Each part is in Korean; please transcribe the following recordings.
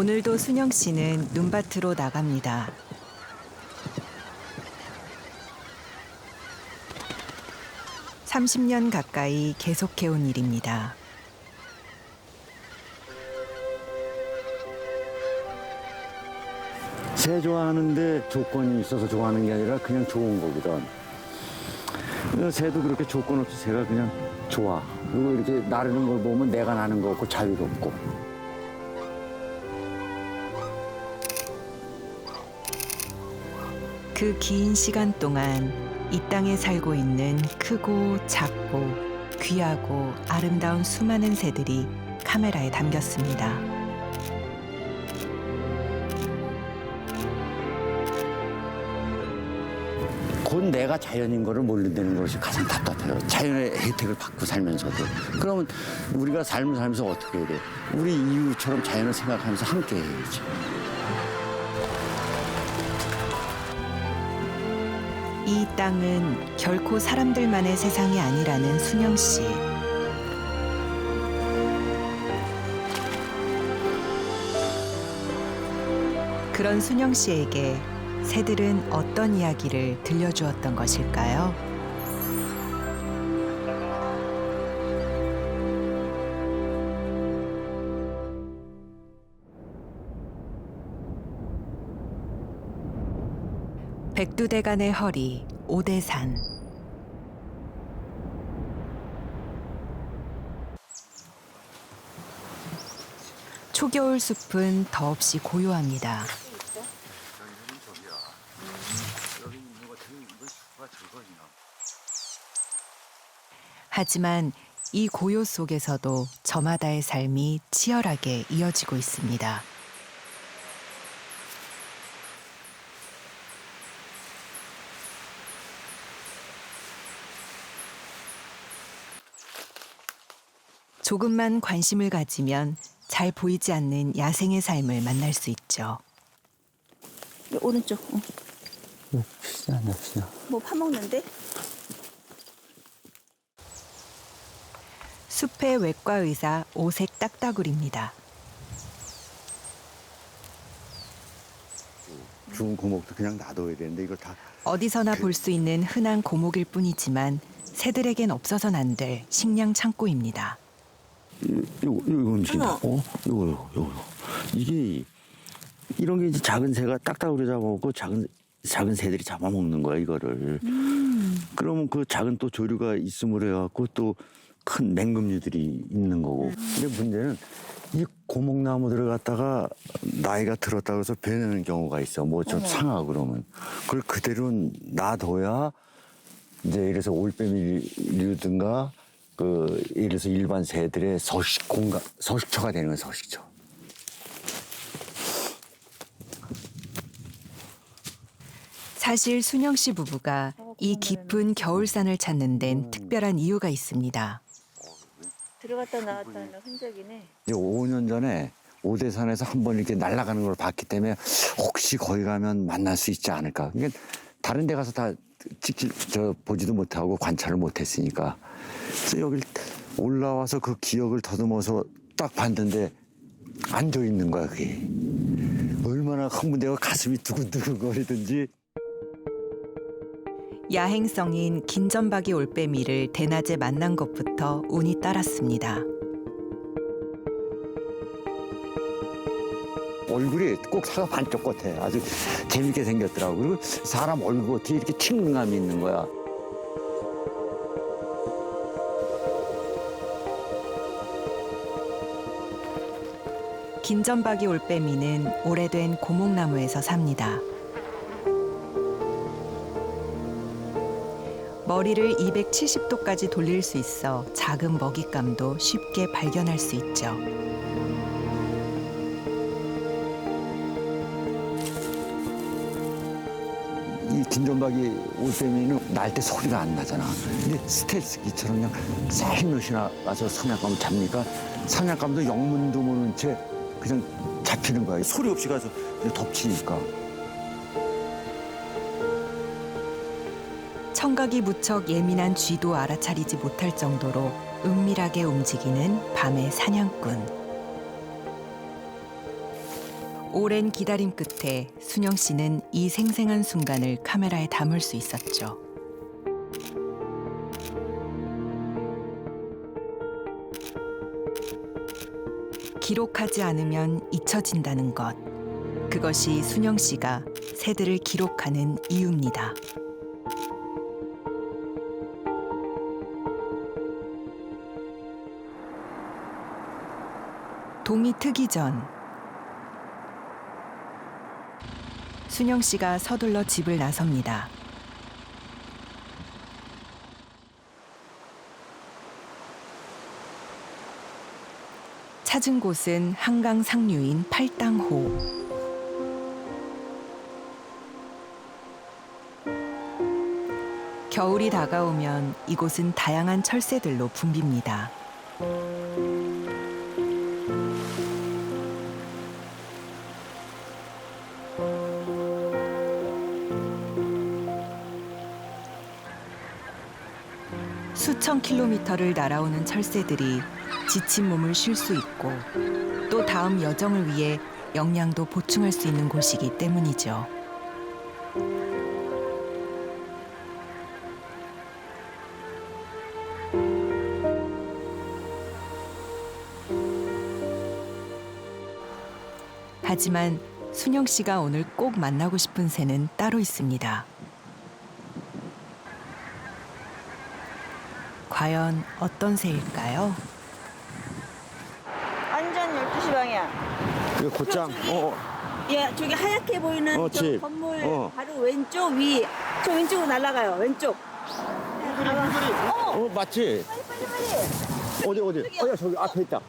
오늘도 순영 씨는 눈밭으로 나갑니다. (30년) 가까이 계속해온 일입니다. 새 좋아하는데 조건이 있어서 좋아하는 게 아니라 그냥 좋은 거거든. 새도 그렇게 조건 없이 새가 그냥 좋아. 그리고 이렇게 나르는 걸 보면 내가 나는 거 없고 자유롭고. 그 긴 시간 동안 이 땅에 살고 있는 크고 작고 귀하고 아름다운 수많은 새들이 카메라에 담겼습니다. 곧 내가 자연인 거를 모른다는 것이 가장 답답해요. 자연의 혜택을 받고 살면서도. 그러면 우리가 삶을 살면서 어떻게 해야 돼? 우리 이웃처럼 자연을 생각하면서 함께 해야지. 이 땅은 결코 사람들만의 세상이 아니라는 순영 씨. 그런 순영 씨에게 새들은 어떤 이야기를 들려주었던 것일까요? 백두대간의 허리, 오대산. 초겨울 숲은 더없이 고요합니다. 하지만 이 고요 속에서도 저마다의 삶이 치열하게 이어지고 있습니다. 조금만 관심을 가지면 잘 보이지 않는 야생의 삶을 만날 수 있죠. 오른쪽. 납시다, 납시다. 뭐 파먹는데? 숲의 외과 의사 오색 딱따구리입니다. 죽은 고목도 그냥 놔둬야 되는데 이걸 다. 어디서나 볼 수 있는 흔한 고목일 뿐이지만 새들에겐 없어서는 안 될 식량 창고입니다. 이거 움직인다. 요거. 이게 이런 게 이제 작은 새가 딱딱으로 잡아먹고 작은 새들이 잡아먹는 거야 이거를. 그러면 그 작은 또 조류가 있음으로 해갖고 또 큰 맹금류들이 있는 거고. 근데 문제는 이 고목나무들을 갖다가 나이가 들었다고 해서 베내는 경우가 있어. 뭐 좀 상하고 그러면. 그걸 그대로 놔둬야 이제 이래서 올빼미류든가 예를 들어서 일반 새들의 서식처가 되는 거예요, 서식처. 사실 순영 씨 부부가 이 깊은 겨울산을 찾는 데는 특별한 이유가 있습니다. 들어갔다 나왔다 하는 흔적이네. 이제 5년 전에 오대산에서 한번 이렇게 날아가는 걸 봤기 때문에 혹시 거기 가면 만날 수 있지 않을까. 그러니까 다른 데 가서 다 보지도 못하고 관찰을 못했으니까. 그래서 여기 올라와서 그 기억을 더듬어서 딱 봤는데 앉아 있는 거야, 그게. 얼마나 흥분되고 가슴이 두근두근 거리든지. 야행성인 긴전박이 올빼미를 대낮에 만난 것부터 운이 따랐습니다. 얼굴이 꼭 사과 반쪽 같아. 아주 재밌게 생겼더라고. 그리고 사람 얼굴 같아 이렇게 친근감이 있는 거야. 긴전박이 올빼미는 오래된 고목나무에서 삽니다. 머리를 270도까지 돌릴 수 있어 작은 먹잇감도 쉽게 발견할 수 있죠. 이 긴전박이 올빼미는 날 때 소리가 안 나잖아. 근데 스텔스기처럼 그냥 살며시 나가서 사냥감을 잡니까 사냥감도 영문도 모르는 채 그냥 잡히는 거야. 소리 없이 가서 덮치니까. 청각이 무척 예민한 쥐도 알아차리지 못할 정도로 은밀하게 움직이는 밤의 사냥꾼. 오랜 기다림 끝에 순영 씨는 이 생생한 순간을 카메라에 담을 수 있었죠. 기록하지 않으면 잊혀진다는 것. 그것이 순영 씨가 새들을 기록하는 이유입니다. 동이 트기 전 순영 씨가 서둘러 집을 나섭니다. 찾은 곳은 한강 상류인 팔당호. 겨울이 다가오면 이곳은 다양한 철새들로 붐빕니다. 수천 킬로미터를 날아오는 철새들이 지친 몸을 쉴 수 있고 또 다음 여정을 위해 영양도 보충할 수 있는 곳이기 때문이죠. 하지만 순영 씨가 오늘 꼭 만나고 싶은 새는 따로 있습니다. 과연 어떤 새일까요? 완전 12시 방향. 이거 곧장. 예, 저기 하얗게 보이는 저 집. 건물 바로 왼쪽 위. 저 왼쪽으로 날아가요. 왼쪽. 맞지? 빨리. 어디? 야, 저기 앞에 있다.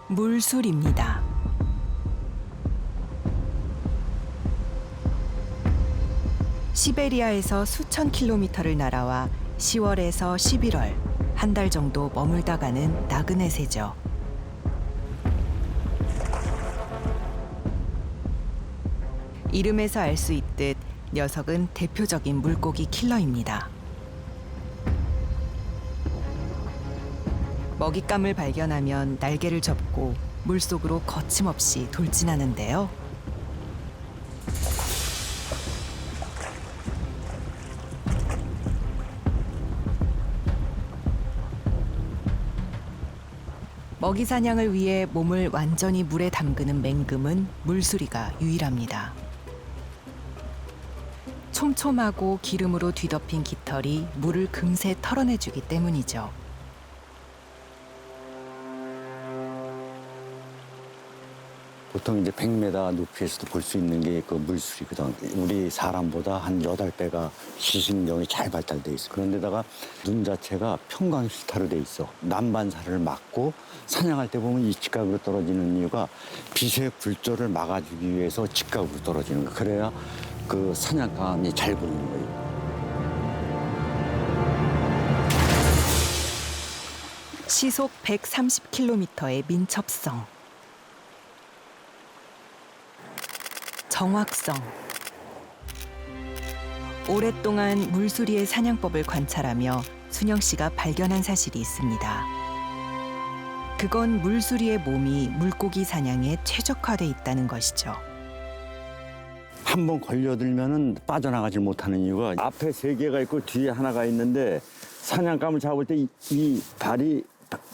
물술입니다. 시베리아에서 수천 킬로미터를 날아와 10월에서 11월 한 달 정도 머물다 가는 나그네 새죠. 이름에서 알 수 있듯 녀석은 대표적인 물고기 킬러입니다. 먹잇감을 발견하면 날개를 접고 물속으로 거침없이 돌진하는데요. 먹이 사냥을 위해 몸을 완전히 물에 담그는 맹금은 물수리가 유일합니다. 촘촘하고 기름으로 뒤덮인 깃털이 물을 금세 털어내주기 때문이죠. 보통 이제 100m 높이에서도 볼 수 있는 게 그 물술이거든. 우리 사람보다 한 8배가 시신경이 잘 발달돼 있어. 그런데다가 눈 자체가 평광실타로 돼 있어. 남반사를 막고 사냥할 때 보면 이 직각으로 떨어지는 이유가 빛의 굴절을 막아주기 위해서 직각으로 떨어지는 거야. 그래야 그 사냥감이 잘 보이는 거예요. 시속 130km의 민첩성, 정확성. 오랫동안 물수리의 사냥법을 관찰하며 순영 씨가 발견한 사실이 있습니다. 그건 물수리의 몸이 물고기 사냥에 최적화돼 있다는 것이죠. 한 번 걸려들면은 빠져나가지 못하는 이유가 앞에 3개가 있고 뒤에 하나가 있는데 사냥감을 잡을 때 이 발이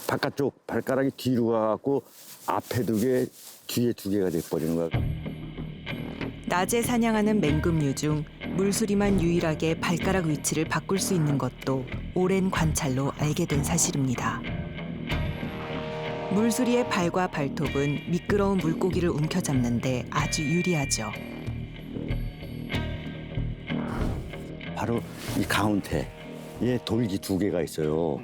바깥쪽 발가락이 뒤로 가갖고 앞에 2개, 뒤에 2개가 돼버리는 거야. 낮에 사냥하는 맹금류 중 물수리만 유일하게 발가락 위치를 바꿀 수 있는 것도 오랜 관찰로 알게 된 사실입니다. 물수리의 발과 발톱은 미끄러운 물고기를 움켜잡는데 아주 유리하죠. 바로 이 가운데에 돌기 2개가 있어요.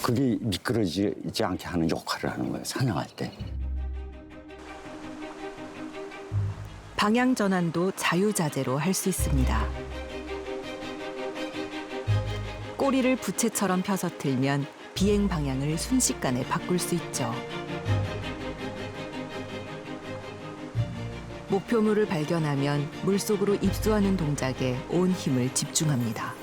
그게 미끄러지지 않게 하는 역할을 하는 거예요, 사냥할 때. 방향 전환도 자유자재로 할 수 있습니다. 꼬리를 부채처럼 펴서 틀면 비행 방향을 순식간에 바꿀 수 있죠. 목표물을 발견하면 물속으로 입수하는 동작에 온 힘을 집중합니다.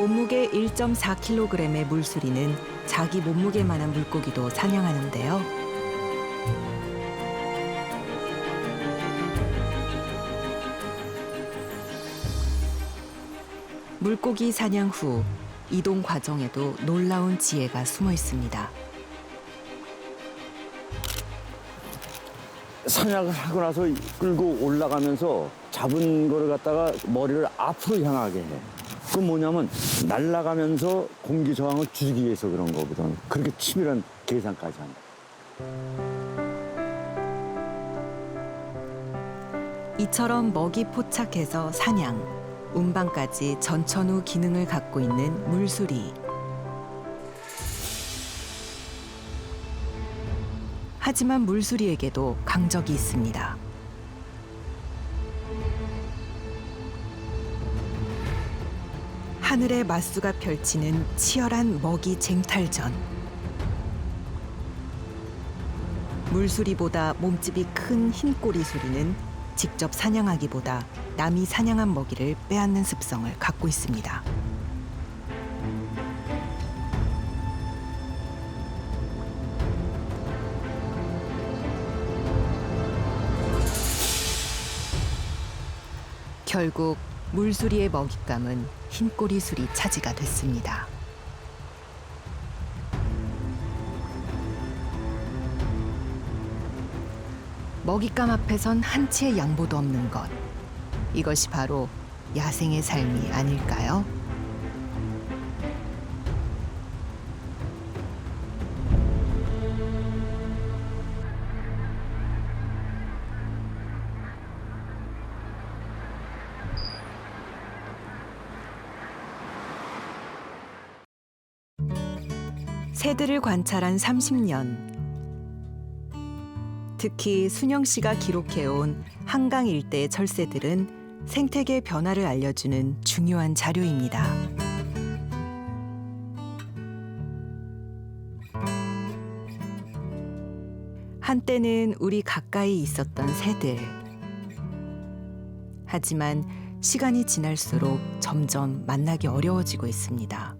몸무게 1.4kg의 물수리는 자기 몸무게만한 물고기도 사냥하는데요. 물고기 사냥 후 이동 과정에도 놀라운 지혜가 숨어 있습니다. 사냥을 하고 나서 끌고 올라가면서 잡은 거를 갖다가 머리를 앞으로 향하게 해. 그건 뭐냐면 날아가면서 공기 저항을 줄이기 위해서 그런 거거든. 그렇게 치밀한 계산까지 한다. 이처럼 먹이 포착해서 사냥, 운반까지 전천후 기능을 갖고 있는 물수리. 하지만 물수리에게도 강적이 있습니다. 하늘의 맞수가 펼치는 치열한 먹이 쟁탈전. 물수리보다 몸집이 큰 흰꼬리 수리는 직접 사냥하기보다 남이 사냥한 먹이를 빼앗는 습성을 갖고 있습니다. 결국 물수리의 먹잇감은 흰꼬리 수리 차지가 됐습니다. 먹잇감 앞에선 한치의 양보도 없는 것. 이것이 바로 야생의 삶이 아닐까요? 새들을 관찰한 30년. 특히 순영 씨가 기록해온 한강 일대의 철새들은 생태계 변화를 알려주는 중요한 자료입니다. 한때는 우리 가까이 있었던 새들. 하지만 시간이 지날수록 점점 만나기 어려워지고 있습니다.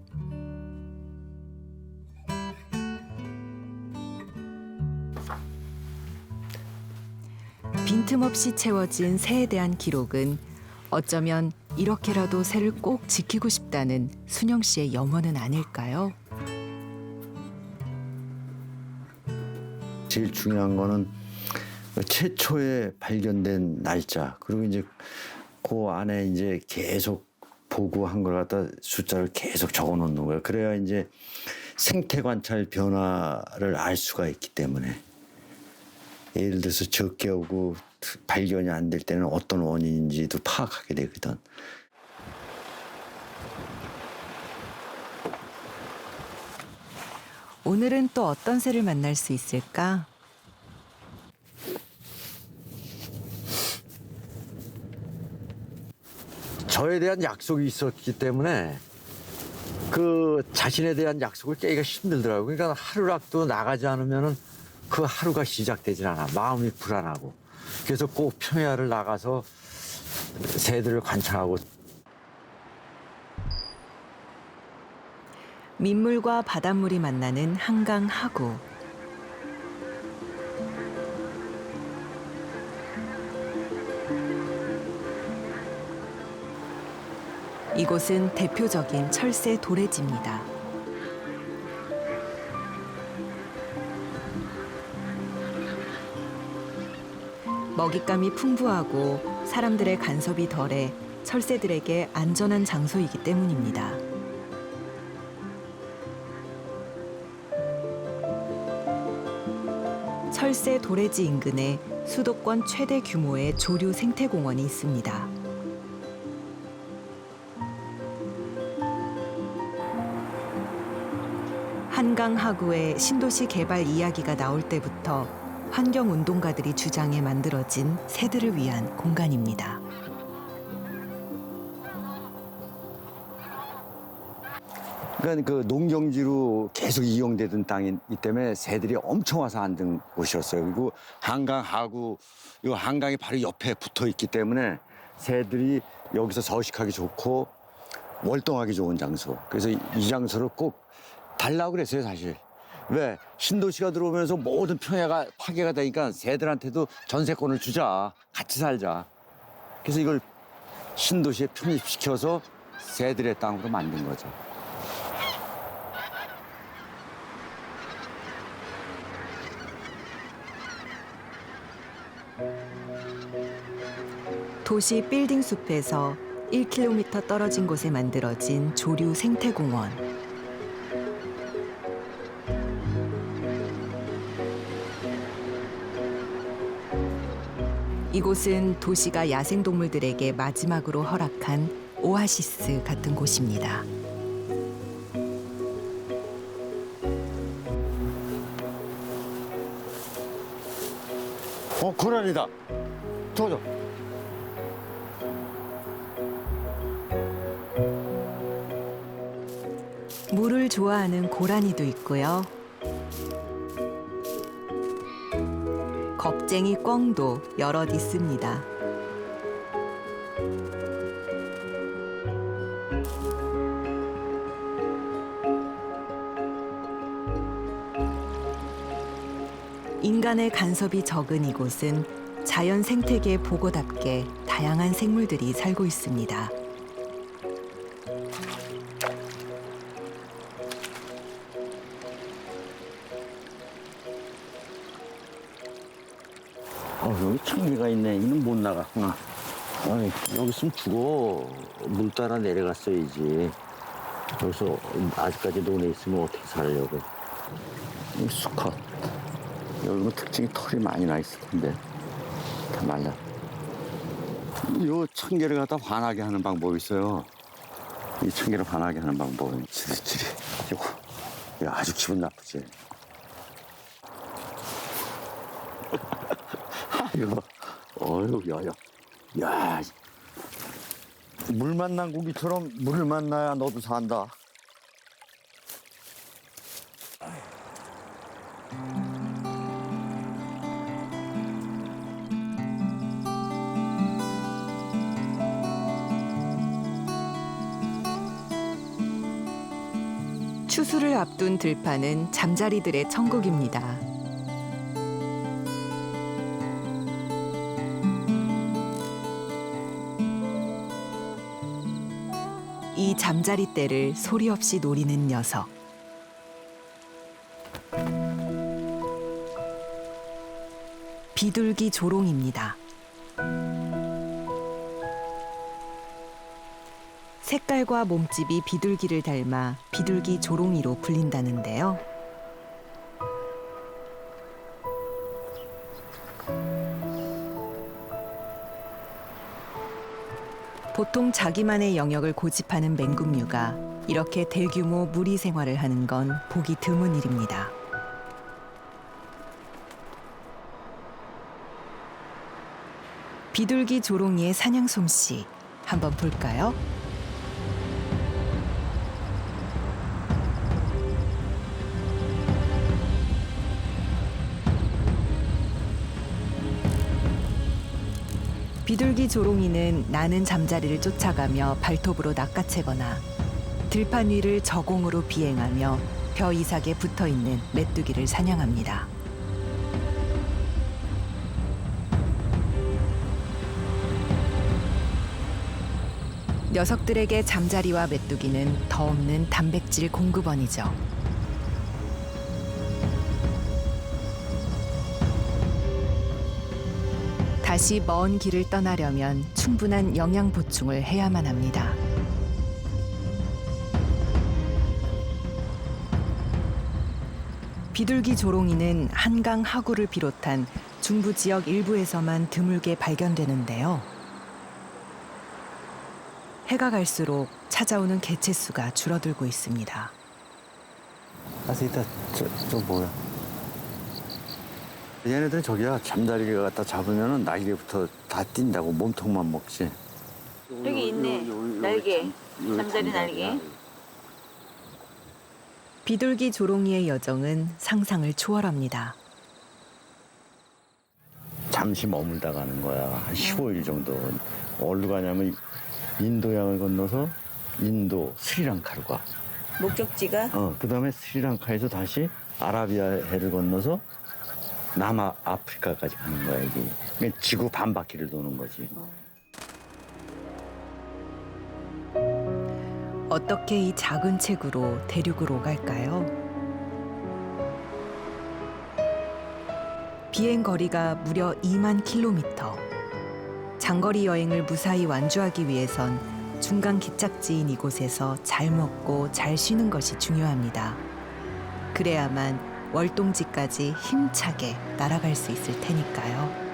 빈틈없이 채워진 새에 대한 기록은 어쩌면 이렇게라도 새를 꼭 지키고 싶다는 순영 씨의 염원은 아닐까요? 제일 중요한 거는 최초에 발견된 날짜, 그리고 이제 그 안에 이제 계속 보고한 걸 갖다 숫자를 계속 적어 놓는 거예요. 그래야 이제 생태 관찰 변화를 알 수가 있기 때문에. 예를 들어서 적게 오고 발견이 안 될 때는 어떤 원인인지도 파악하게 되거든. 오늘은 또 어떤 새를 만날 수 있을까? 저에 대한 약속이 있었기 때문에 그 자신에 대한 약속을 깨기가 힘들더라고요. 그러니까 하루락도 나가지 않으면은 그 하루가 시작되질 않아. 마음이 불안하고. 그래서 꼭 평야를 나가서 새들을 관찰하고. 민물과 바닷물이 만나는 한강 하구. 이곳은 대표적인 철새 도래지입니다. 먹잇감이 풍부하고 사람들의 간섭이 덜해 철새들에게 안전한 장소이기 때문입니다. 철새 도래지 인근에 수도권 최대 규모의 조류 생태공원이 있습니다. 한강 하구의 신도시 개발 이야기가 나올 때부터 환경운동가들이 주장해 만들어진 새들을 위한 공간입니다. 그러니까 그 농경지로 계속 이용되던 땅이기 때문에 새들이 엄청 와서 앉은 곳이었어요. 그리고 한강 하구, 이 한강이 바로 옆에 붙어 있기 때문에 새들이 여기서 서식하기 좋고, 월동하기 좋은 장소. 그래서 이 장소를 꼭 달라고 그랬어요, 사실. 왜? 신도시가 들어오면서 모든 평야가 파괴가 되니까 새들한테도 전세권을 주자. 같이 살자. 그래서 이걸 신도시에 편입시켜서 새들의 땅으로 만든 거죠. 도시 빌딩 숲에서 1km 떨어진 곳에 만들어진 조류 생태공원. 이곳은 도시가 야생동물들에게 마지막으로 허락한 오아시스 같은 곳입니다. 고라니다. 저거. 물을 좋아하는 고라니도 있고요. 겁쟁이 꿩도 여럿 있습니다. 인간의 간섭이 적은 이곳은 자연 생태계 보고답게 다양한 생물들이 살고 있습니다. 여기 창기가 있네. 이는 못 나가. 아니, 여기 있으면 죽어. 물 따라 내려갔어야지. 여기서 아직까지 논에 있으면 어떻게 살려고. 이 수컷. 여기는 특징이 털이 많이 나 있을 텐데. 다 말라. 요 청개를 갖다 환하게 하는 방법이 있어요. 이 청개를 환하게 하는 방법은 지리지리. 이거 아주 기분 나쁘지. 이거, 야. 물 만난 고기처럼 물을 만나야 너도 산다. 추수를 앞둔 들판은 잠자리들의 천국입니다. 이 잠자리 때를 소리 없이 노리는 녀석. 비둘기 조롱입니다. 색깔과 몸집이 비둘기를 닮아 비둘기 조롱이로 불린다는데요. 보통 자기만의 영역을 고집하는 맹금류가 이렇게 대규모 무리 생활을 하는 건 보기 드문 일입니다. 비둘기 조롱이의 사냥 솜씨 한번 볼까요? 비둘기 조롱이는 나는 잠자리를 쫓아가며 발톱으로 낚아채거나 들판 위를 저공으로 비행하며 벼 이삭에 붙어있는 메뚜기를 사냥합니다. 녀석들에게 잠자리와 메뚜기는 더 없는 단백질 공급원이죠. 다시 먼 길을 떠나려면 충분한 영양 보충을 해야만 합니다. 비둘기 조롱이는 한강 하구를 비롯한 중부 지역 일부에서만 드물게 발견되는데요. 해가 갈수록 찾아오는 개체수가 줄어들고 있습니다. 이따 저 뭐야? 얘네들은 저기야 잠자리를 갖다 잡으면은 날개부터 다 뛴다고 몸통만 먹지. 여기 있네. 날개. 잠자리 날개. 비둘기 조롱이의 여정은 상상을 초월합니다. 잠시 머물다 가는 거야. 한 15일 정도. 어디로 가냐면 인도양을 건너서 인도, 스리랑카로 가. 목적지가 그다음에 스리랑카에서 다시 아라비아해를 건너서 남아프리카까지 가는 거야, 이게. 그러니까 지구 반 바퀴를 도는 거지. 어떻게 이 작은 체구로 대륙을 오갈까요? 비행 거리가 무려 2만 킬로미터. 장거리 여행을 무사히 완주하기 위해선 중간 기착지인 이곳에서 잘 먹고 잘 쉬는 것이 중요합니다. 그래야만 월동지까지 힘차게 날아갈 수 있을 테니까요.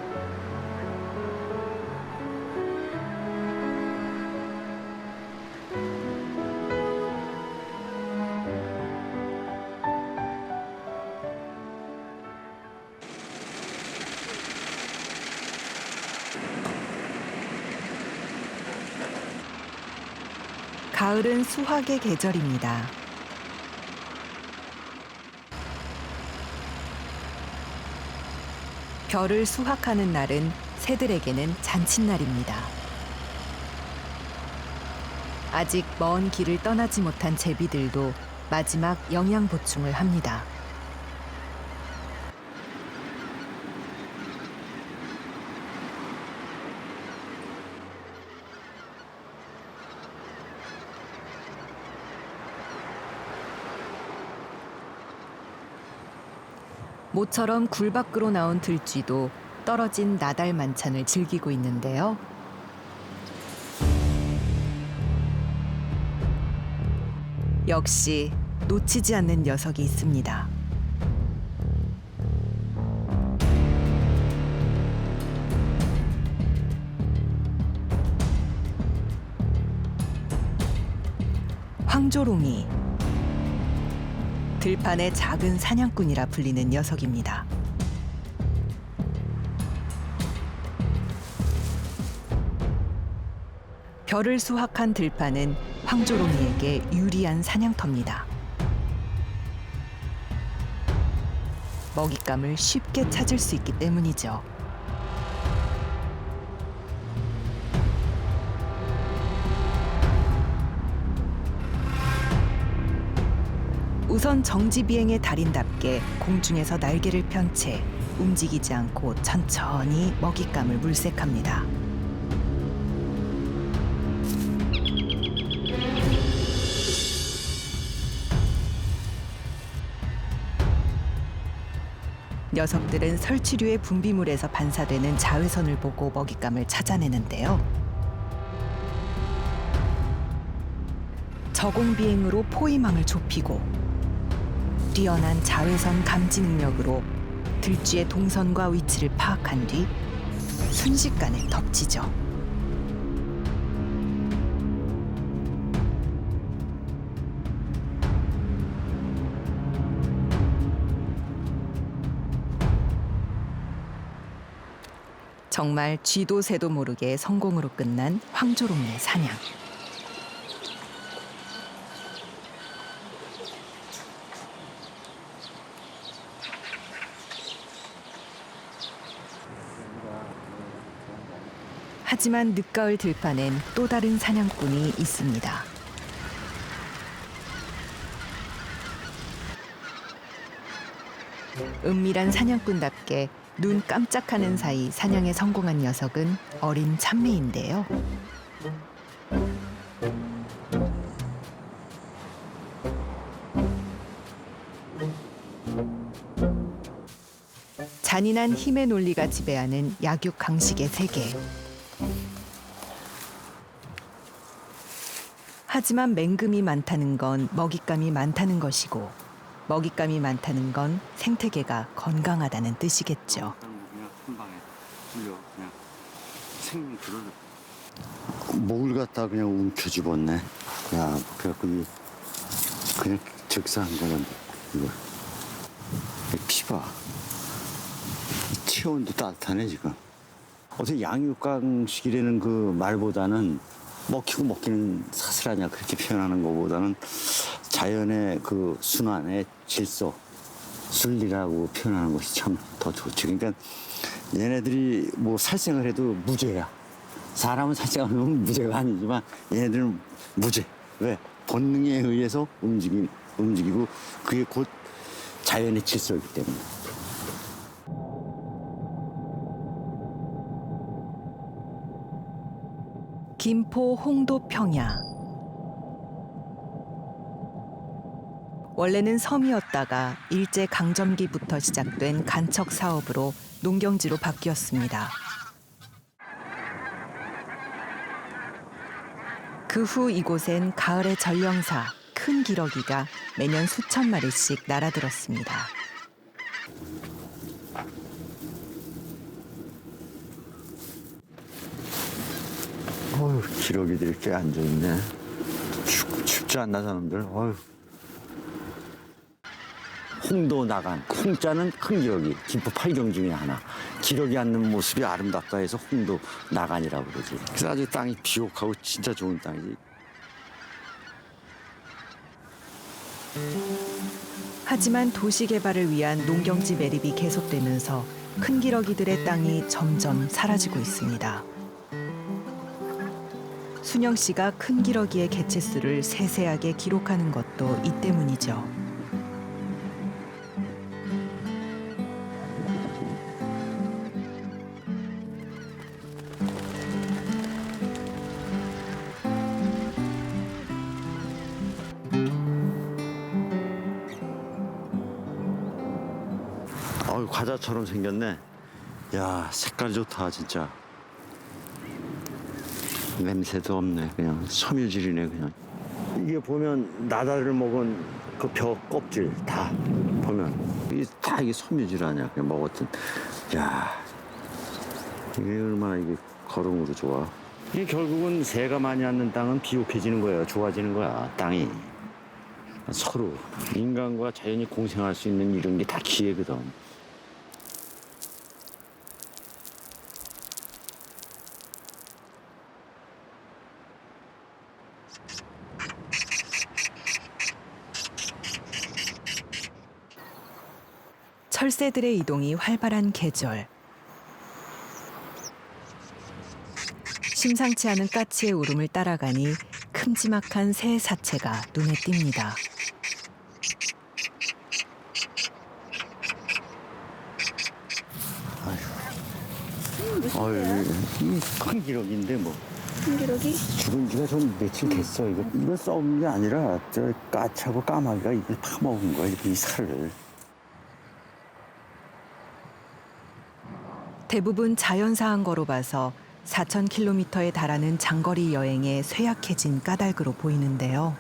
가을은 수확의 계절입니다. 벼를 수확하는 날은 새들에게는 잔칫날입니다. 아직 먼 길을 떠나지 못한 제비들도 마지막 영양 보충을 합니다. 모처럼 굴 밖으로 나온 들쥐도 떨어진 나달 만찬을 즐기고 있는데요. 역시 놓치지 않는 녀석이 있습니다. 황조롱이. 들판의 작은 사냥꾼이라 불리는 녀석입니다. 벼를 수확한 들판은 황조롱이에게 유리한 사냥터입니다. 먹잇감을 쉽게 찾을 수 있기 때문이죠. 우선 정지비행의 달인답게 공중에서 날개를 편 채 움직이지 않고 천천히 먹잇감을 물색합니다. 녀석들은 설치류의 분비물에서 반사되는 자외선을 보고 먹잇감을 찾아내는데요. 저공비행으로 포위망을 좁히고 뛰어난 자외선 감지 능력으로 들쥐의 동선과 위치를 파악한 뒤 순식간에 덮치죠. 정말 쥐도 새도 모르게 성공으로 끝난 황조롱이의 사냥. 하지만 늦가을 들판엔 또 다른 사냥꾼이 있습니다. 은밀한 사냥꾼답게 눈 깜짝하는 사이 사냥에 성공한 녀석은 어린 참매인데요. 잔인한 힘의 논리가 지배하는 약육 강식의 세계. 하지만 맹금이 많다는 건 먹잇감이 많다는 것이고, 먹잇감이 많다는 건 생태계가 건강하다는 뜻이겠죠. 그냥 한 방에 불려 그냥 생명 들어서 목을 갖다 그냥 움켜쥐었네. 야, 그래갖고 그냥 적사한 거는 이거 피봐. 체온도 따뜻하네 지금. 어떻게 양육강식이라는 그 말보다는 먹히고 먹기는 사슬하냐 그렇게 표현하는 것보다는 자연의 그 순환의 질서, 순리라고 표현하는 것이 참 더 좋지. 그러니까 얘네들이 뭐 살생을 해도 무죄야. 사람은 살생하면 무죄가 아니지만 얘네들은 무죄. 왜? 본능에 의해서 움직이고 그게 곧 자연의 질서이기 때문에. 김포 홍도 평야. 원래는 섬이었다가 일제 강점기부터 시작된 간척 사업으로 농경지로 바뀌었습니다. 그 후 이곳엔 가을의 전령사 큰 기러기가 매년 수천 마리씩 날아들었습니다. 어휴, 기러기들이 이렇게 앉아있네. 춥지 않나, 사람들? 어휴. 홍도 나간, 홍자는 큰 기러기, 김포 8경 중에 하나. 기러기 앉는 모습이 아름답다 해서 홍도 나간이라고 그러지. 그래서 아주 땅이 비옥하고 진짜 좋은 땅이지. 하지만 도시 개발을 위한 농경지 매립이 계속되면서 큰 기러기들의 땅이 점점 사라지고 있습니다. 순영 씨가 큰 기러기의 개체수를 세세하게 기록하는 것도 이 때문이죠. 어휴, 과자처럼 생겼네. 야, 색깔 좋다, 진짜. 냄새도 없네. 그냥 섬유질이네. 그냥 이게 보면 나다를 먹은 그 벼 껍질 다 보면 이게 다 이게 섬유질 아니야. 그냥 먹었던. 야, 이게 얼마나 이게 거름으로 좋아. 이게 결국은 새가 많이 앉는 땅은 비옥해지는 거예요. 좋아지는 거야, 땅이. 서로 인간과 자연이 공생할 수 있는 이런 게 다 기회거든. 철새들의 이동이 활발한 계절. 심상치 않은 까치의 울음을 따라가니 큼지막한 새 사체가 눈에 띕니다. 어휴, 이 큰 기러기인데 뭐. 큰 기러기? 죽은 지가 좀 며칠 됐어. 이거 썩은 게 아니라 저 까치하고 까마귀가 이걸 파먹은 거야, 이 살을. 대부분 자연사한 거로 봐서 4,000km에 달하는 장거리 여행에 쇠약해진 까닭으로 보이는데요.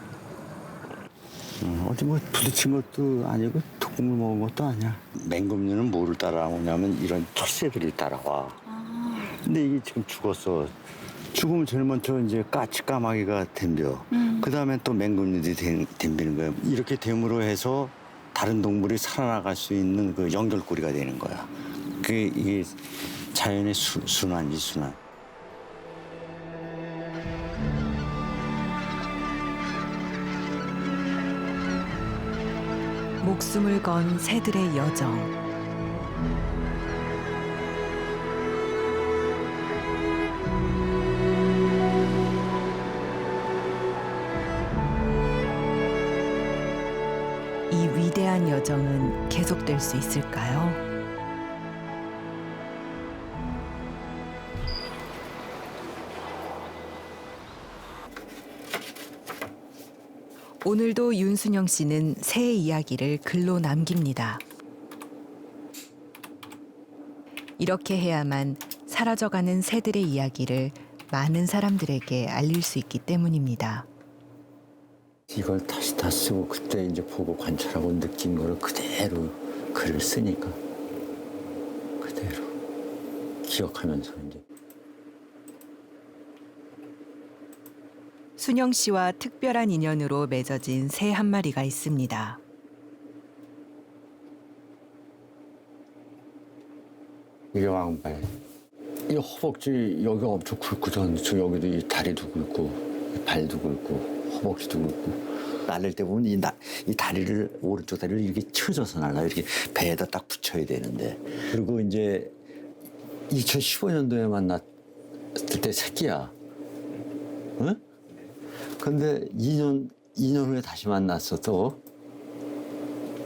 어디 뭐 부딪힌 것도 아니고 독을 먹은 것도 아니야. 맹금류는 뭐를 따라오냐면 이런 철새들이 따라와. 근데 이게 지금 죽었어. 죽으면 제일 먼저 이제 까치 까마귀가 덤벼. 그 다음에 또 맹금류들이 덤비는 거야. 이렇게 됨으로 해서 다른 동물이 살아나갈 수 있는 그 연결고리가 되는 거야. 이게 자연의 순환이지, 순환. 목숨을 건 새들의 여정. 이 위대한 여정은 계속될 수 있을까요? 오늘도 윤순영 씨는 새의 이야기를 글로 남깁니다. 이렇게 해야만 사라져가는 새들의 이야기를 많은 사람들에게 알릴 수 있기 때문입니다. 이걸 다시 다 쓰고 그때 이제 보고 관찰하고 느낀 거를 그대로 글을 쓰니까 그대로 기억하면서 이제. 순영 씨와 특별한 인연으로 맺어진 새 한 마리가 있습니다. 이게 왕발. 이 허벅지 여기가 엄청 굵거든. 저 여기도 이 다리도 굵고 이 발도 굵고 허벅지도 굵고. 날릴 때 보면 이 다리를 오른쪽 다리를 이렇게 쳐져서 날라. 이렇게 배에다 딱 붙여야 되는데. 그리고 이제 2015년도에 만났을 때 새끼야. 응? 근데 2년 후에 다시 만났어. 또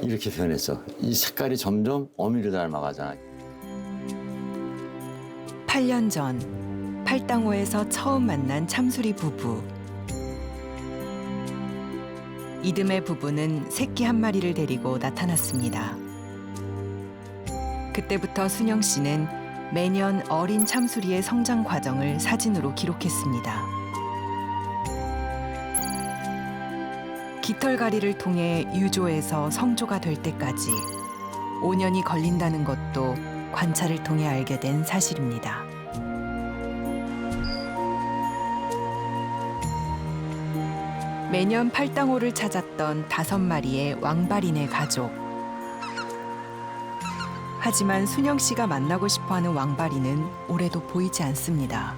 이렇게 변했어. 이 색깔이 점점 어미를 닮아가잖아. 8년 전 팔당호에서 처음 만난 참수리 부부. 이듬해 부부는 새끼 한 마리를 데리고 나타났습니다. 그때부터 순영 씨는 매년 어린 참수리의 성장 과정을 사진으로 기록했습니다. 깃털갈이를 통해 유조에서 성조가 될 때까지 5년이 걸린다는 것도 관찰을 통해 알게 된 사실입니다. 매년 팔당호를 찾았던 5마리의 왕발인의 가족. 하지만 순영 씨가 만나고 싶어하는 왕발인은 올해도 보이지 않습니다.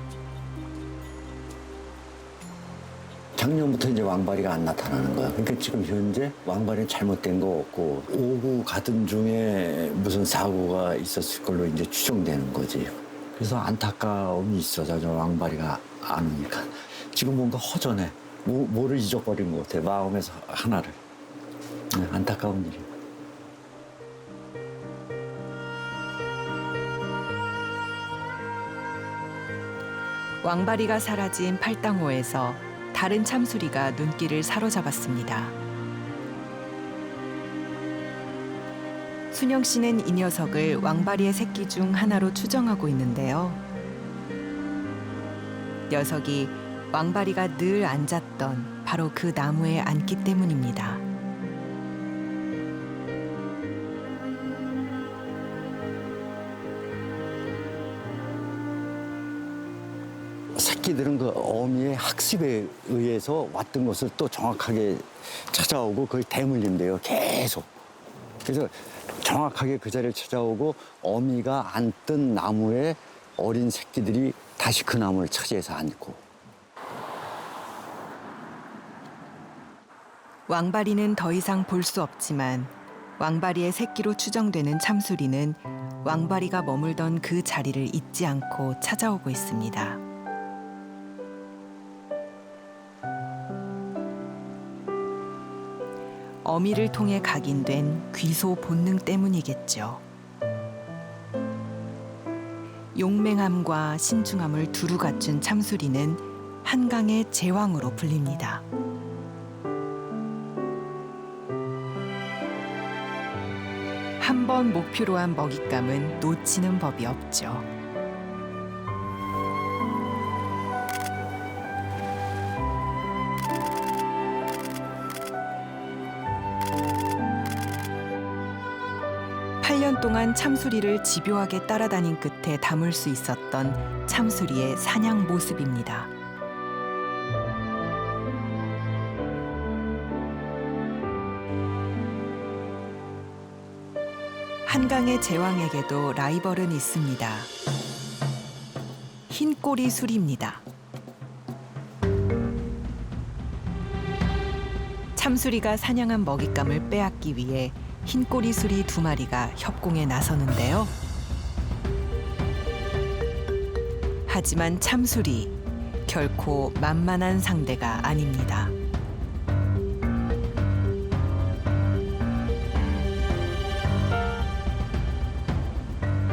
작년부터 이제 왕발이가 안 나타나는 거야. 그러니까 지금 현재 왕발이는 잘못된 거 없고 오고 가던 중에 무슨 사고가 있었을 걸로 이제 추정되는 거지. 그래서 안타까움이 있어. 저 왕발이가 안 오니까. 지금 뭔가 허전해. 뭐를 잊어버린 것 같아. 마음에서 하나를. 안타까운 일이야. 왕발이가 사라진 팔당호에서 다른 참수리가 눈길을 사로잡았습니다. 순영 씨는 이 녀석을 왕발이의 새끼 중 하나로 추정하고 있는데요. 녀석이 왕발이가 늘 앉았던 바로 그 나무에 앉기 때문입니다. 새끼들은 그 어미의 학습에 의해서 왔던 것을 또 정확하게 찾아오고 그걸 대물림돼요. 계속. 그래서 정확하게 그 자리를 찾아오고 어미가 앉던 나무에 어린 새끼들이 다시 그 나무를 차지해서 앉고. 왕발이는 더 이상 볼 수 없지만 왕발이의 새끼로 추정되는 참수리는 왕발이가 머물던 그 자리를 잊지 않고 찾아오고 있습니다. 어미를 통해 각인된 귀소 본능 때문이겠죠. 용맹함과 신중함을 두루 갖춘 참수리는 한강의 제왕으로 불립니다. 한 번 목표로 한 먹잇감은 놓치는 법이 없죠. (8년) 동안 참수리를 집요하게 따라다닌 끝에 담을 수 있었던 참수리의 사냥 모습입니다. 한강의 제왕에게도 라이벌은 있습니다. 흰꼬리 수리입니다. 참수리가 사냥한 먹잇감을 빼앗기 위해 흰꼬리 수리 2마리가 협공에 나서는데요. 하지만 참수리 결코 만만한 상대가 아닙니다.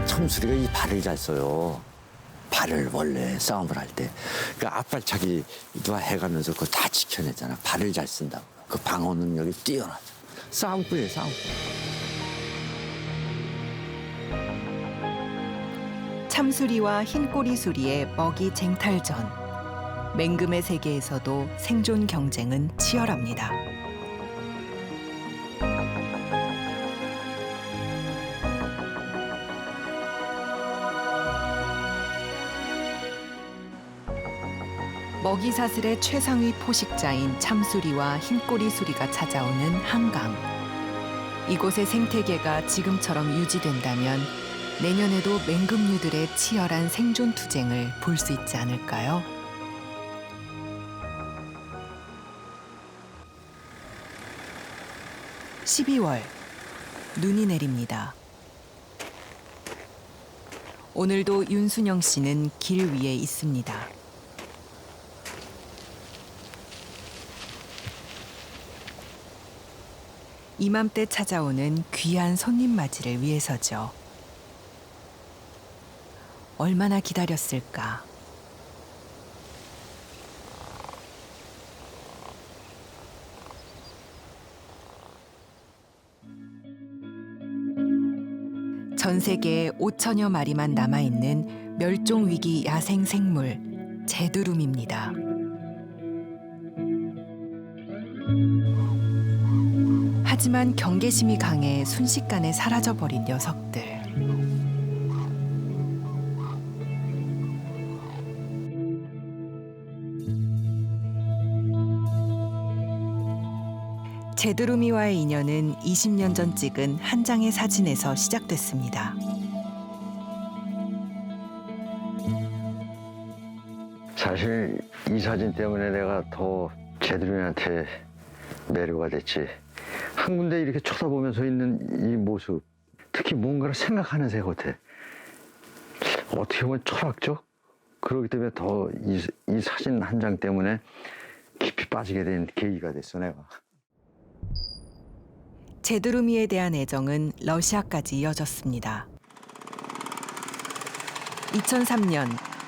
참수리가 이 발을 잘 써요. 발을 원래 싸움을 할 때. 그러니까 앞발차기도 해가면서 그거 다 지켜내잖아. 발을 잘 쓴다고. 그 방어 능력이 뛰어나죠. 싸움꾼이에요, 싸움꾼. 참수리와 흰꼬리 수리의 먹이 쟁탈전. 맹금의 세계에서도 생존 경쟁은 치열합니다. 먹이 사슬의 최상위 포식자인 참수리와 흰꼬리 수리가 찾아오는 한강. 이곳의 생태계가 지금처럼 유지된다면 내년에도 맹금류들의 치열한 생존 투쟁을 볼 수 있지 않을까요? (12월) 눈이 내립니다. 오늘도 윤순영 씨는 길 위에 있습니다. 이맘때 찾아오는 귀한 손님 맞이를 위해서죠. 얼마나 기다렸을까. 전 세계에 5천여 마리만 남아있는 멸종위기 야생생물 제두름입니다. 하지만 경계심이 강해 순식간에 사라져버린 녀석들. 제두루미와의 인연은 20년 전 찍은 한 장의 사진에서 시작됐습니다. 사실 이 사진 때문에 내가 더 제두루미한테 매료가 됐지. 한 군데 이렇게 쳐다보면서 있는 이 모습, 특히 뭔가를 생각하는 새 같아. 어떻게 보면 철학적? 그렇기 때문에 더 이 사진 한 장 때문에 깊이 빠지게 된 계기가 됐어, 내가. 제두루미에 대한 애정은 러시아까지 이어졌습니다. 2003년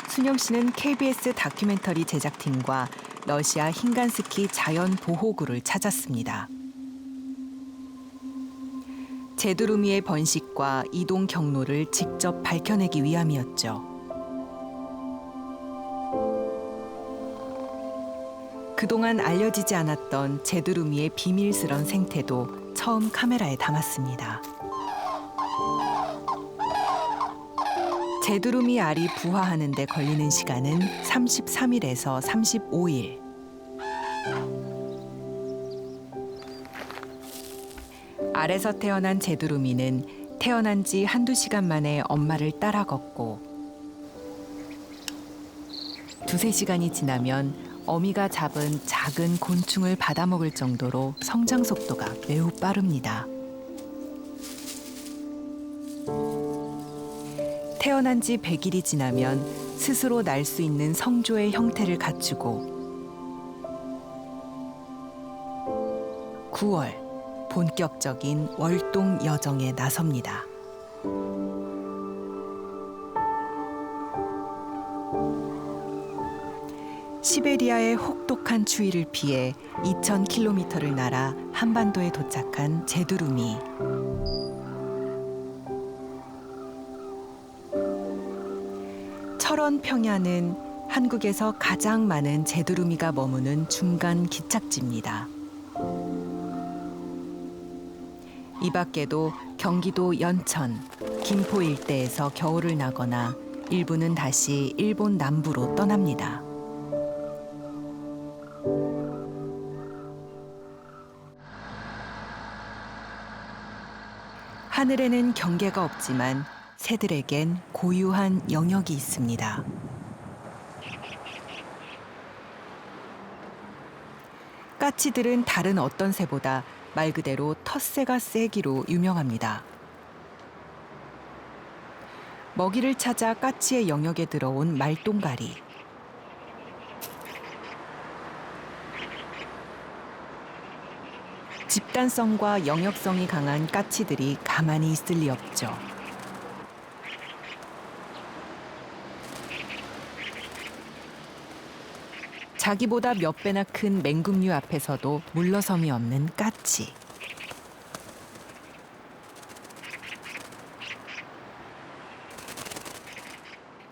순영 씨는 KBS 다큐멘터리 제작팀과 러시아 힌간스키 자연보호구를 찾았습니다. 제두루미의 번식과 이동 경로를 직접 밝혀내기 위함이었죠. 그동안 알려지지 않았던 제두루미의 비밀스런 생태도 처음 카메라에 담았습니다. 제두루미 알이 부화하는 데 걸리는 시간은 33일에서 35일. 알에서 태어난 제두루미는 태어난 지 한두 시간 만에 엄마를 따라 걷고 두세 시간이 지나면 어미가 잡은 작은 곤충을 받아먹을 정도로 성장 속도가 매우 빠릅니다. 태어난 지 100일이 지나면 스스로 날 수 있는 성조의 형태를 갖추고 9월 본격적인 월동 여정에 나섭니다. 시베리아의 혹독한 추위를 피해 2,000km를 날아 한반도에 도착한 제두루미. 철원 평야는 한국에서 가장 많은 제두루미가 머무는 중간 기착지입니다. 이 밖에도 경기도 연천, 김포 일대에서 겨울을 나거나 일부는 다시 일본 남부로 떠납니다. 하늘에는 경계가 없지만 새들에겐 고유한 영역이 있습니다. 까치들은 다른 어떤 새보다 말 그대로 텃새가 세기로 유명합니다. 먹이를 찾아 까치의 영역에 들어온 말똥가리. 집단성과 영역성이 강한 까치들이 가만히 있을 리 없죠. 자기보다 몇 배나 큰 맹금류 앞에서도 물러섬이 없는 까치.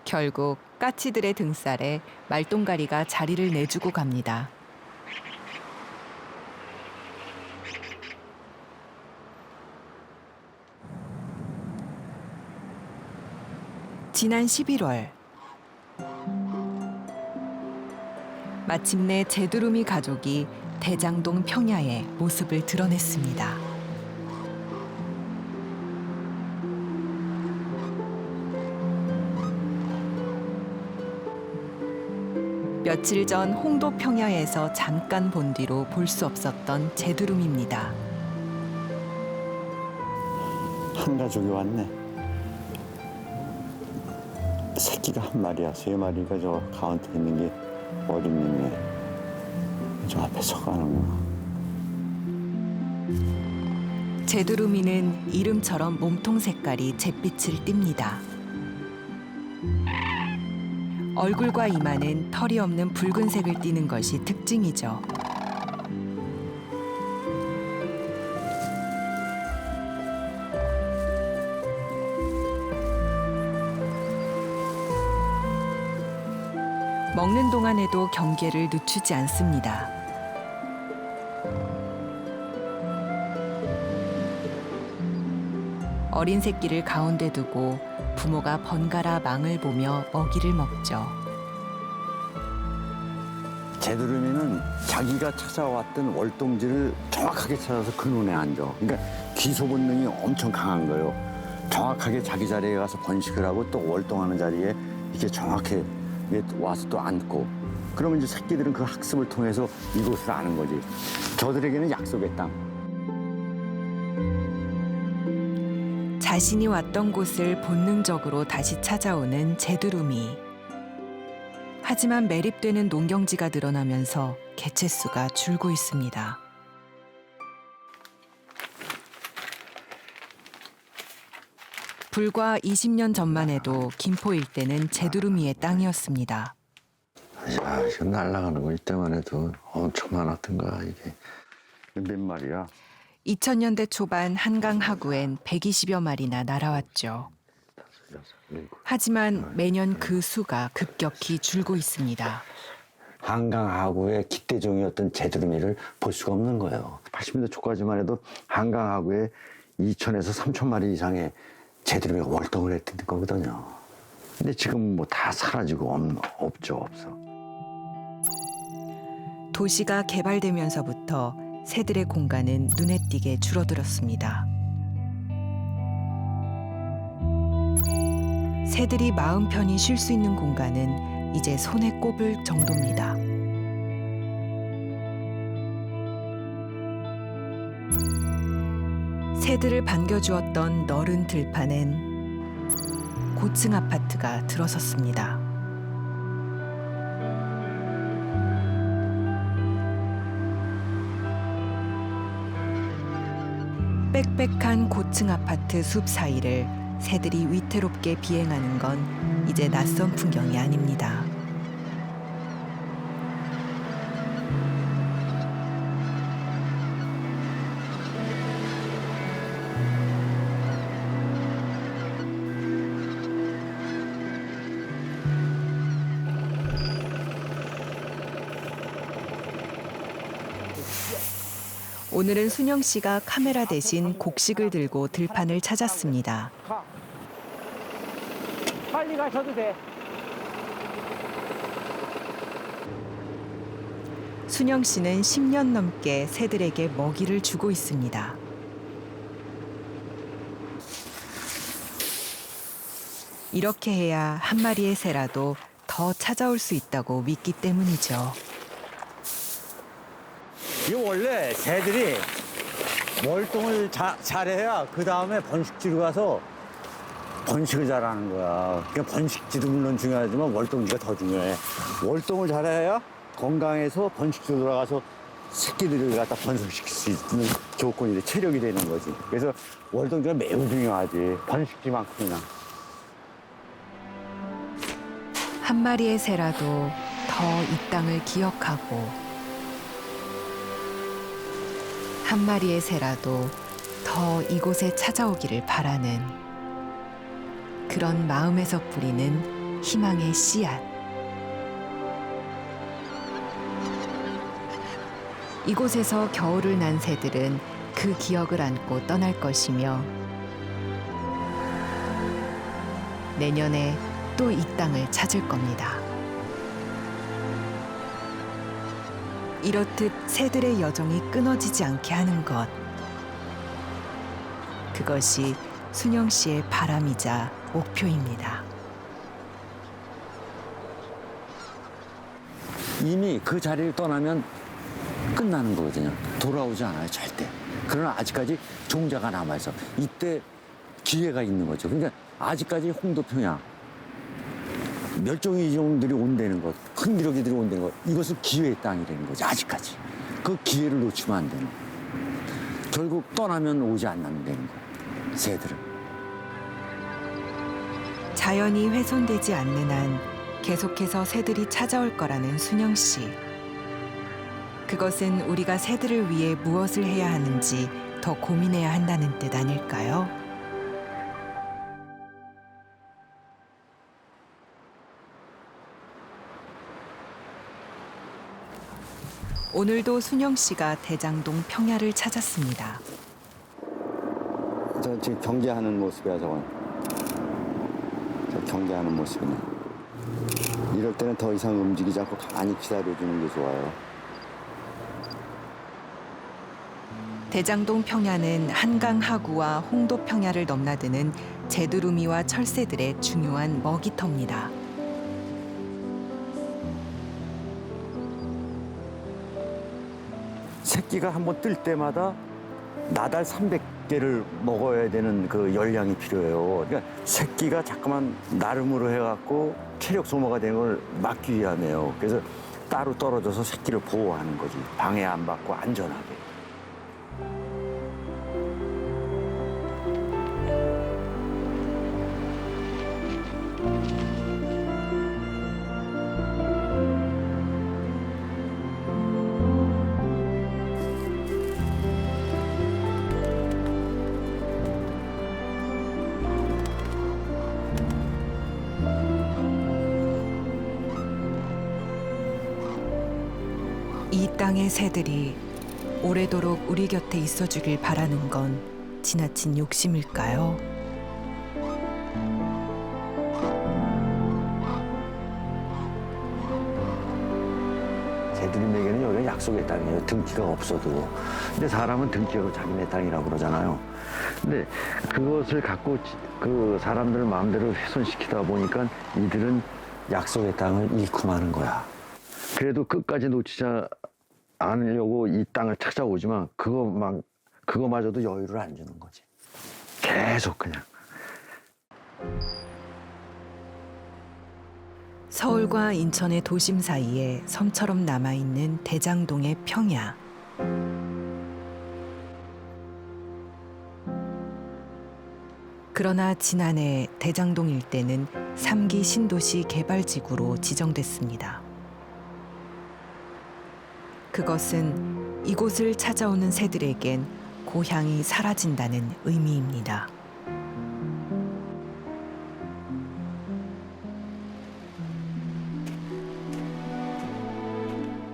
결국 까치들의 등살에 말똥가리가 자리를 내주고 갑니다. 지난 11월 마침내 제두루미 가족이 대장동 평야에 모습을 드러냈습니다. 며칠 전 홍도 평야에서 잠깐 본 뒤로 볼 수 없었던 제두루미입니다. 한 가족이 왔네. 새끼가 한 마리야. 3마리가 저 가운데 있는 게 어린이네. 저 앞에 서가는구나. 제두루미는 이름처럼 몸통 색깔이 잿빛을 띱니다. 얼굴과 이마는 털이 없는 붉은색을 띠는 것이 특징이죠. 먹는 동안에도 경계를 늦추지 않습니다. 어린 새끼를 가운데 두고 부모가 번갈아 망을 보며 먹이를 먹죠. 제두루미는 자기가 찾아왔던 월동지를 정확하게 찾아서 그 눈에 앉아. 그러니까 귀소 본능이 엄청 강한 거예요. 정확하게 자기 자리에 가서 번식을 하고 또 월동하는 자리에 이렇게 정확히 와서 또 앉고. 그러면 이제 새끼들은 그 학습을 통해서 이곳을 아는 거지. 저들에게는 약속의 땅. 자신이 왔던 곳을 본능적으로 다시 찾아오는 제두루미. 하지만 매립되는 농경지가 늘어나면서 개체수가 줄고 있습니다. 불과 20년 전만 해도 김포 일대는 제두루미의 땅이었습니다. 야, 이거 날아가는 거 이때만 해도 엄청 많았던 거야, 이게. 몇 마리야? 2000년대 초반 한강 하구엔 120여 마리나 날아왔죠. 하지만 매년 그 수가 급격히 줄고 있습니다. 한강 하구의 기대종이었던 제두루미를 볼 수가 없는 거예요. 80년대 초까지만 해도 한강 하구에 2,000에서 3,000 마리 이상의 제두루미가 월동을 했던 거거든요. 근데 지금 뭐 다 사라지고 없죠. 도시가 개발되면서부터 새들의 공간은 눈에 띄게 줄어들었습니다. 새들이 마음 편히 쉴 수 있는 공간은 이제 손에 꼽을 정도입니다. 새들을 반겨주었던 너른 들판엔 고층 아파트가 들어섰습니다. 빽빽한 고층 아파트 숲 사이를 새들이 위태롭게 비행하는 건 이제 낯선 풍경이 아닙니다. 오늘은 순영 씨가 카메라 대신 곡식을 들고 들판을 찾았습니다. 빨리 가셔도 돼. 순영 씨는 10년 넘게 새들에게 먹이를 주고 있습니다. 이렇게 해야 한 마리의 새라도 더 찾아올 수 있다고 믿기 때문이죠. 이거 원래 새들이 월동을 잘해야 그 다음에 번식지로 가서 번식을 잘하는 거야. 그러니까 번식지도 물론 중요하지만 월동지가 더 중요해. 월동을 잘해야 건강해서 번식지로 돌아가서 새끼들을 갖다 번식시킬 수 있는 조건이 돼, 체력이 되는 거지. 그래서 월동지가 매우 중요하지. 번식지만큼이나. 한 마리의 새라도 더 이 땅을 기억하고 한 마리의 새라도 더 이곳에 찾아오기를 바라는 그런 마음에서 뿌리는 희망의 씨앗. 이곳에서 겨울을 난 새들은 그 기억을 안고 떠날 것이며 내년에 또 이 땅을 찾을 겁니다. 이렇듯 새들의 여정이 끊어지지 않게 하는 것. 그것이 순영 씨의 바람이자 목표입니다. 이미 그 자리를 떠나면 끝나는 거거든요. 돌아오지 않아요, 절대. 그러나 아직까지 종자가 남아있어. 이때 기회가 있는 거죠. 그러니까 아직까지 홍도평야 멸종위 종들이 온다는 것, 흔기러기들이 온다는 것, 이것은 기회의 땅이라는 거지, 아직까지. 그 기회를 놓치면 안 되는 거예요. 결국 떠나면 오지 않는다는 거야, 새들은. 자연이 훼손되지 않는 한 계속해서 새들이 찾아올 거라는 순영 씨. 그것은 우리가 새들을 위해 무엇을 해야 하는지 더 고민해야 한다는 뜻 아닐까요? 오늘도 순영 씨가 대장동 평야를 찾았습니다. 저 지금 경계하는 모습이야, 저건. 저 경계하는 모습이네. 이럴 때는 더 이상 움직이지 않고 가만히 기다려주는 게 좋아요. 대장동 평야는 한강 하구와 홍도 평야를 넘나드는 제두루미와 철새들의 중요한 먹이터입니다. 새끼가 한번 뜰 때마다 나달 300개를 먹어야 되는 그 열량이 필요해요. 그러니까 새끼가 자꾸만 나름으로 해갖고 체력 소모가 되는 걸 막기 위함이에요. 그래서 따로 떨어져서 새끼를 보호하는 거지. 방해 안 받고 안전하게. 이 땅의 새들이 오래도록 우리 곁에 있어주길 바라는 건 지나친 욕심일까요? 새들에게는 여기가 약속의 땅이에요. 등기가 없어도. 근데 사람은 등기가 자기네 땅이라고 그러잖아요. 근데 그것을 갖고 그 사람들 마음대로 훼손시키다 보니까 이들은 약속의 땅을 잃고 마는 거야. 그래도 끝까지 놓치지 않으려고 이 땅을 찾아오지만 그거마저도 여유를 안 주는 거지. 계속 그냥. 서울과 인천의 도심 사이에 섬처럼 남아있는 대장동의 평야. 그러나 지난해 대장동 일대는 3기 신도시 개발지구로 지정됐습니다. 그것은 이곳을 찾아오는 새들에겐 고향이 사라진다는 의미입니다.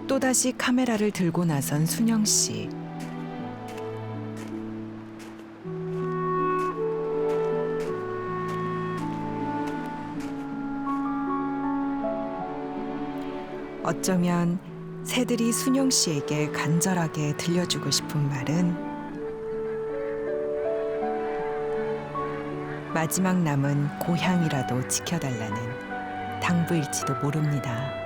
또다시 카메라를 들고 나선 순영 씨. 어쩌면 새들이 순영 씨에게 간절하게 들려주고 싶은 말은 마지막 남은 고향이라도 지켜달라는 당부일지도 모릅니다.